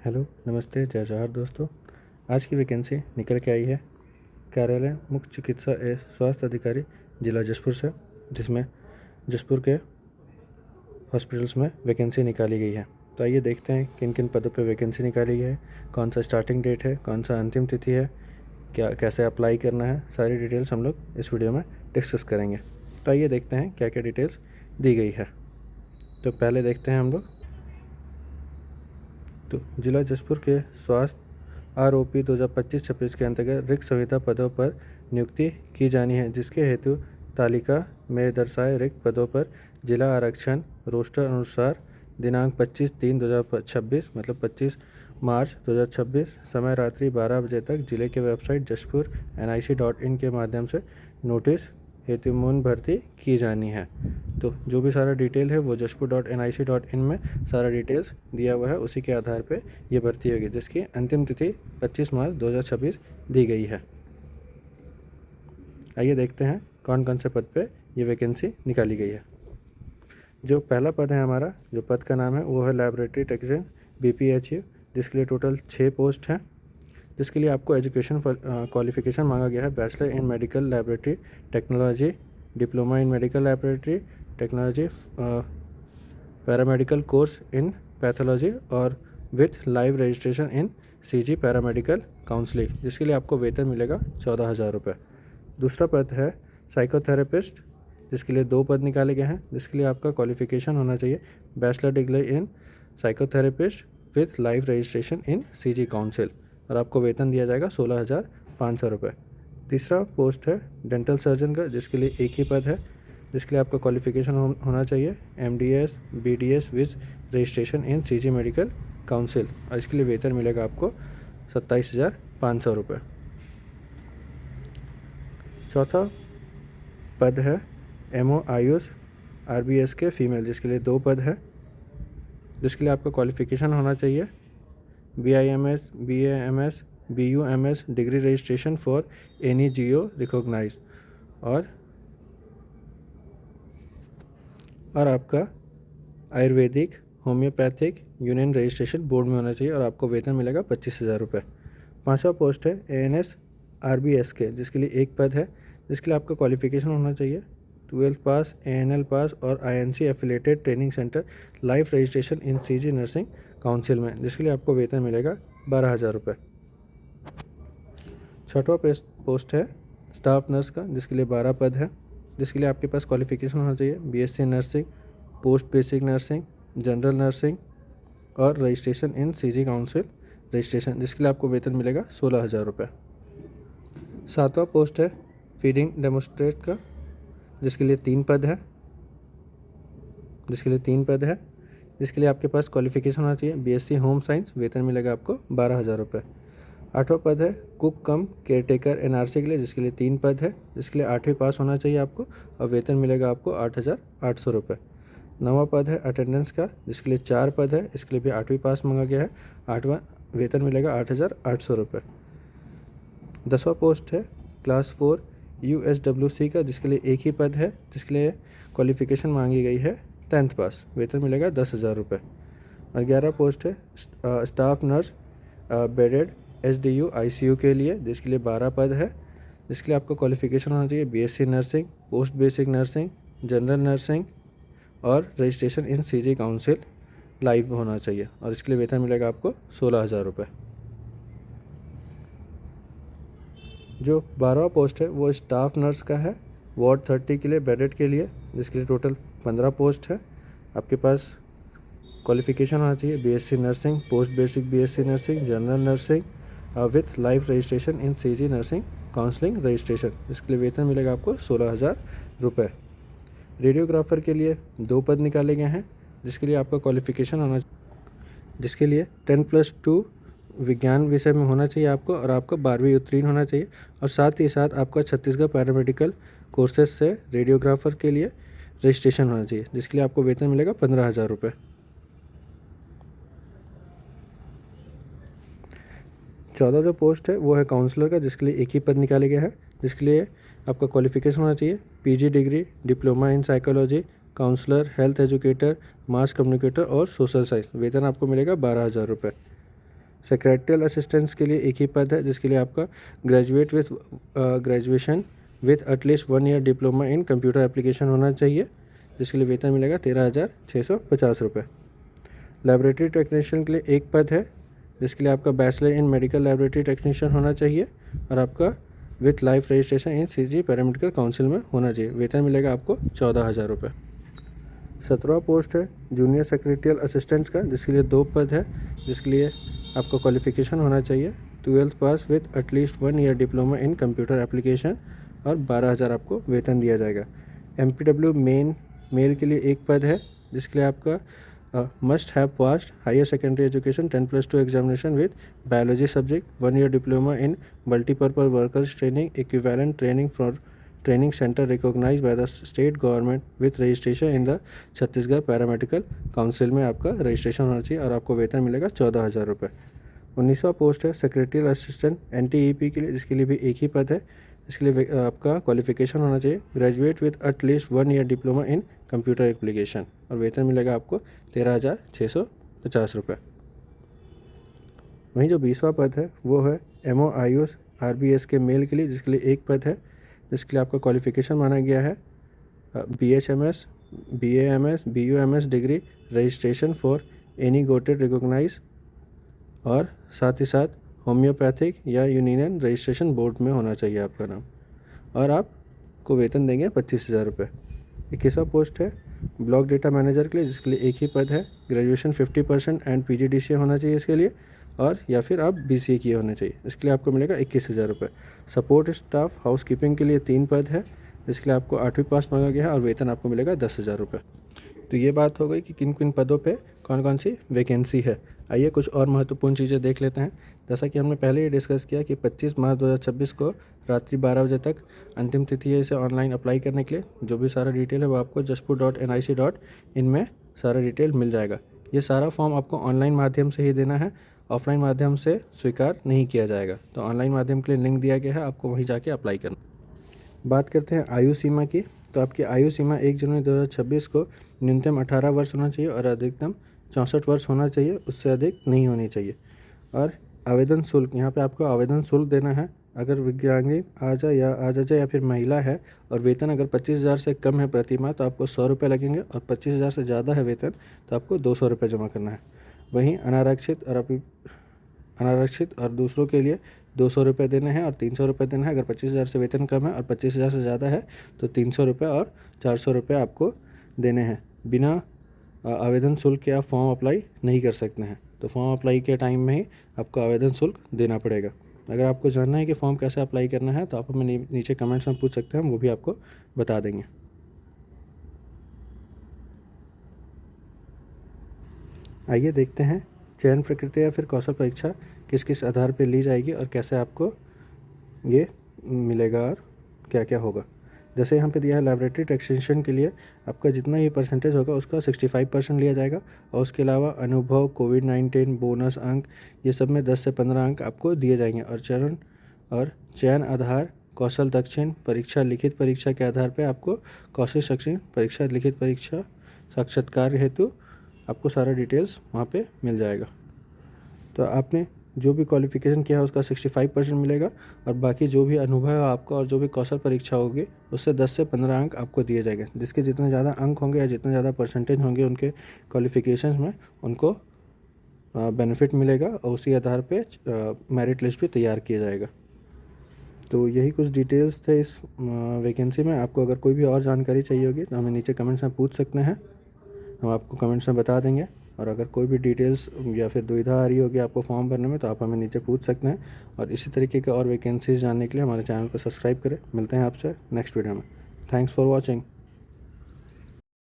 Hello, नमस्ते, जय जोहार दोस्तों। आज की वैकेंसी निकल के आई है कार्यालय मुख्य चिकित्सा एवं स्वास्थ्य अधिकारी जिला जशपुर से, जिसमें जशपुर के हॉस्पिटल्स में वैकेंसी निकाली गई है। तो आइए देखते हैं किन किन पदों पे वैकेंसी निकाली गई है, कौन सा स्टार्टिंग डेट है, कौन सा अंतिम तिथि है, क्या कैसे अप्लाई करना है, सारी डिटेल्स हम लोग इस वीडियो में डिस्कस करेंगे। तो आइए देखते हैं क्या क्या डिटेल्स दी गई है। तो पहले देखते हैं हम लोग। तो जिला जशपुर के स्वास्थ्य आरओपी 2025-26 के अंतर्गत रिक्त संविदा पदों पर नियुक्ति की जानी है, जिसके हेतु तालिका में दर्शाए रिक्त पदों पर जिला आरक्षण रोस्टर अनुसार दिनांक 25/3/2026 मतलब 25 मार्च 2026 समय रात्रि 12 बजे तक जिले के वेबसाइट जशपुर nic.in के माध्यम से नोटिस हेतु मूल भर्ती की जानी है। तो जो भी सारा डिटेल है वो जशपुर.nic.in में सारा डिटेल्स दिया हुआ है, उसी के आधार पे ये भर्ती होगी, जिसकी अंतिम तिथि 25 मार्च 2026 दी गई है। आइए देखते हैं कौन कौन से पद पे ये वैकेंसी निकाली गई है। जो पहला पद है हमारा, जो पद का नाम है वो है लैबोरेटरी टेक्नीशियन BPHU, जिसके लिए टोटल 6 पोस्ट हैं, जिसके लिए आपको एजुकेशन क्वालिफिकेशन मांगा गया है bachelor in medical laboratory technology, diploma in medical laboratory technology, paramedical course in pathology और with live registration in CG paramedical counselling, जिसके लिए आपको वेतन मिलेगा 14,000 रुपये। दूसरा पद है साइकोथेरेपिस्ट, जिसके लिए 2 पद निकाले गए हैं, जिसके लिए आपका क्वालिफिकेशन होना चाहिए bachelor degree in psychotherapist with live registration in CG council, और आपको वेतन दिया जाएगा 16,500 रुपये। तीसरा पोस्ट है डेंटल सर्जन का, जिसके लिए एक ही पद है, जिसके लिए आपका क्वालिफिकेशन होना चाहिए MDS BDS with registration in CG medical council, और इसके लिए वेतन मिलेगा आपको 27,500 रुपये। चौथा पद है MO आयुष RBS के फीमेल, जिसके लिए 2 पद है, जिसके लिए आपका क्वालिफिकेशन होना चाहिए BIMS BAMS BUMS degree registration for any GO recognize, और आपका Ayurvedic homeopathic union registration board में होना चाहिए, और आपको वेतन मिलेगा 25,000 रुपये। 5वां पोस्ट है ANS RBS के, जिसके लिए 1 पद है, जिसके लिए आपका क्वालिफिकेशन होना चाहिए 12th पास ANL पास और INC affiliated training centre life registration in CG nursing council में, जिसके लिए आपको वेतन मिलेगा 12,000 रुपये। 6वां पोस्ट है स्टाफ नर्स का, जिसके लिए 12 पद है, जिसके लिए आपके पास क्वालिफिकेशन होना चाहिए BSc nursing, post basic nursing, general nursing और registration in CG council registration, जिसके लिए आपको वेतन मिलेगा 16,000 रुपये। 7वां पोस्ट है फीडिंग डेमोस्ट्रेट का, जिसके लिए 3 पद है, जिसके लिए आपके पास क्वालिफिकेशन होना चाहिए BSc होम साइंस, वेतन मिलेगा आपको 12,000 रुपये। 8वां पद है कुक कम केयरटेकर NRC के लिए, जिसके लिए 3 पद है, जिसके लिए 8वीं पास होना चाहिए आपको, और वेतन मिलेगा आपको 8,800 रुपये। 9वां पद है अटेंडेंस का, जिसके लिए 4 पद है, इसके लिए भी 8वीं पास मांगा गया है, 8वां वेतन मिलेगा 8,800 रुपये। 10वां पोस्ट है क्लास 4 USWC का, जिसके लिए 1 ही पद है, जिसके लिए क्वालिफिकेशन मांगी गई है 10th पास, वेतन मिलेगा 10,000 रुपये। और 11 पोस्ट है staff nurse bedded SDU ICU के लिए, जिसके लिए 12 पद है, जिसके लिए आपको क्वालिफिकेशन होना चाहिए BSc nursing, post basic nursing, general nursing और registration in CG council live होना चाहिए, और इसके लिए वेतन मिलेगा आपको 16,000 रुपये। जो 12वां पोस्ट है वो स्टाफ नर्स का है वार्ड 30 के लिए बेडेड के लिए, जिसके लिए टोटल 15 पोस्ट है। आपके पास क्वालिफिकेशन होना चाहिए BSc nursing, post basic BSc nursing, general nursing with life registration in CG nursing counselling registration, इसके लिए वेतन मिलेगा आपको 16,000 रुपये। रेडियोग्राफर के लिए 2 पद निकाले गए हैं, जिसके लिए आपका क्वालिफिकेशन होना, जिसके लिए 10+2 विज्ञान विषय में होना चाहिए आपको, और आपका 12वीं उत्तीर्ण होना चाहिए, और साथ ही साथ आपका छत्तीसगढ़ पैरामेडिकल कोर्सेज से रेडियोग्राफर के लिए रजिस्ट्रेशन होना चाहिए, जिसके लिए आपको वेतन मिलेगा 15,000 रुपये। 14 जो पोस्ट है वो है काउंसलर का, जिसके लिए 1 ही पद निकाले गया है, जिसके लिए आपका क्वालिफिकेशन होना चाहिए PG degree, diploma in psychology, counsellor, health educator, mass communicator और सोशल साइंस, वेतन आपको मिलेगा 12,000 रुपये। सेक्रेटरियल असिस्टेंट्स के लिए एक ही पद है, जिसके लिए आपका graduation with at least 1 year diploma in computer application होना चाहिए, जिसके लिए वेतन मिलेगा 13,650 रुपये। लैबोरेटरी टेक्नीशियन के लिए एक पद है, जिसके लिए आपका bachelor in medical laboratory technician होना चाहिए और आपका with life registration in CG paramedical council में होना चाहिए। वेतन मिलेगा आपको 14,000 रुपये। 17वां पोस्ट है जूनियर सेक्रेटरियल असिस्टेंट का, जिसके लिए 2 पद है, जिसके लिए आपको क्वालिफिकेशन होना चाहिए 12th pass with at least 1 year diploma in computer application और 12,000 आपको वेतन दिया जाएगा। MPW मेल के लिए एक पद है, जिसके लिए आपका must have passed higher secondary education 10+2 examination with biology subject, 1 year diploma in multipurpose workers training equivalent training for training centre recognised by the state government with registration in the Chhattisgarh paramedical council में आपका registration होना चाहिए और आपको वेतन मिलेगा 14,000 रुपये। 19वां post है सेक्रेटरियल असिस्टेंट NTEP के लिए, जिसके लिए भी एक ही पद है, इसके लिए आपका क्वालिफिकेशन होना चाहिए graduate with at least 1 year diploma in computer application और वेतन मिलेगा आपको 13,650 रुपये। वहीं जो 20वां पद है वो है MOIOS RBS के मेल के लिए, जिसके लिए एक पद है, जिसके लिए आपका क्वालिफिकेशन माना गया है BHMS BAMS BUMS degree registration for any गोटेड रिकॉग्नाइज और साथ ही साथ होम्योपैथिक या यूनियन रजिस्ट्रेशन बोर्ड में होना चाहिए आपका नाम और आपको वेतन देंगे 25,000 रुपये। 21वां पोस्ट है ब्लॉक डेटा मैनेजर के लिए, जिसके लिए एक ही पद है, ग्रेजुएशन 50% एंड PGDCA होना चाहिए इसके लिए और या फिर आप BCA किए होने चाहिए, इसके लिए आपको मिलेगा 21,000 रुपये। सपोर्ट स्टाफ हाउस कीपिंग के लिए 3 पद है, जिसके लिए आपको 8वीं पास मांगा गया है और वेतन आपको मिलेगा 10,000 रुपये। तो ये बात हो गई कि किन किन पदों पे कौन कौन सी वैकेंसी है। आइए कुछ और महत्वपूर्ण चीज़ें देख लेते हैं। जैसा कि हमने पहले ही डिस्कस किया कि 25 मार्च 2026 को रात्रि 12 बजे तक अंतिम तिथि है इसे ऑनलाइन अप्लाई करने के लिए। जो भी सारा डिटेल है वो आपको jashpur.nic.in में सारा डिटेल मिल जाएगा। ये सारा फॉर्म आपको ऑनलाइन माध्यम से ही देना है, ऑफलाइन माध्यम से स्वीकार नहीं किया जाएगा। तो ऑनलाइन माध्यम के लिए लिंक दिया गया है, आपको वहीं जाके अप्लाई करना। बात करते हैं आयु सीमा की। तो आपकी आयु सीमा 1 जनवरी 2026 को न्यूनतम 18 वर्ष होना चाहिए और अधिकतम 64 वर्ष होना चाहिए, उससे अधिक नहीं होनी चाहिए। और आवेदन शुल्क, यहाँ पे आपको आवेदन शुल्क देना है। अगर विकलांगी आ जाए या फिर महिला है और वेतन अगर 25,000 से कम है प्रति माह तो आपको 100 रुपये लगेंगे और 25,000 से ज़्यादा है वेतन तो आपको 200 रुपये जमा करना है। वहीं अनारक्षित और दूसरों के लिए 200 रुपये देने हैं और 300 रुपये देना है। अगर 25,000 से वेतन कम है और 25,000 से ज़्यादा है तो 300 रुपये और 400 रुपये आपको देने हैं। बिना आवेदन शुल्क के आप फॉर्म अप्लाई नहीं कर सकते हैं, तो फॉर्म अप्लाई के टाइम में ही आपको आवेदन शुल्क देना पड़ेगा। अगर आपको जानना है कि फॉर्म कैसे अप्लाई करना है तो आप हमें नीचे कमेंट्स में पूछ सकते हैं, हम वो भी आपको बता देंगे। आइए देखते हैं चयन प्रक्रिया या फिर कौशल परीक्षा किस किस आधार पर ली जाएगी और कैसे आपको ये मिलेगा और क्या क्या होगा। जैसे यहाँ पे दिया है लैबोरेटरी टेक्नीशियन के लिए आपका जितना भी परसेंटेज होगा उसका 65% लिया जाएगा और उसके अलावा अनुभव, कोविड-19, बोनस अंक, ये सब में 10 से 15 अंक आपको दिए जाएंगे। और चयन आधार कौशल दक्षिण परीक्षा लिखित परीक्षा के आधार पर आपको कौशल दक्षिण परीक्षा लिखित परीक्षा साक्षात्कार हेतु आपको सारा डिटेल्स वहाँ पे मिल जाएगा। तो आपने जो भी क्वालिफ़िकेशन किया है उसका 65% मिलेगा और बाकी जो भी अनुभव है आपका और जो भी कौशल परीक्षा होगी उससे 10 से 15 अंक आपको दिए जाएंगे। जिसके जितने ज़्यादा अंक होंगे या जितने ज़्यादा परसेंटेज होंगे उनके क्वालिफ़िकेशन में उनको बेनिफिट मिलेगा और उसी आधार पे मेरिट लिस्ट भी तैयार किया जाएगा। तो यही कुछ डिटेल्स थे इस वैकेंसी में। आपको अगर कोई भी और जानकारी चाहिए होगी तो हमें नीचे कमेंट्स में पूछ सकते हैं, हम आपको कमेंट्स में बता देंगे। और अगर कोई भी डिटेल्स या फिर दुविधा आ रही होगी आपको फॉर्म भरने में तो आप हमें नीचे पूछ सकते हैं। और इसी तरीके के और वैकेंसीज जानने के लिए हमारे चैनल को सब्सक्राइब करें। मिलते हैं आपसे नेक्स्ट वीडियो में। Thanks for watching.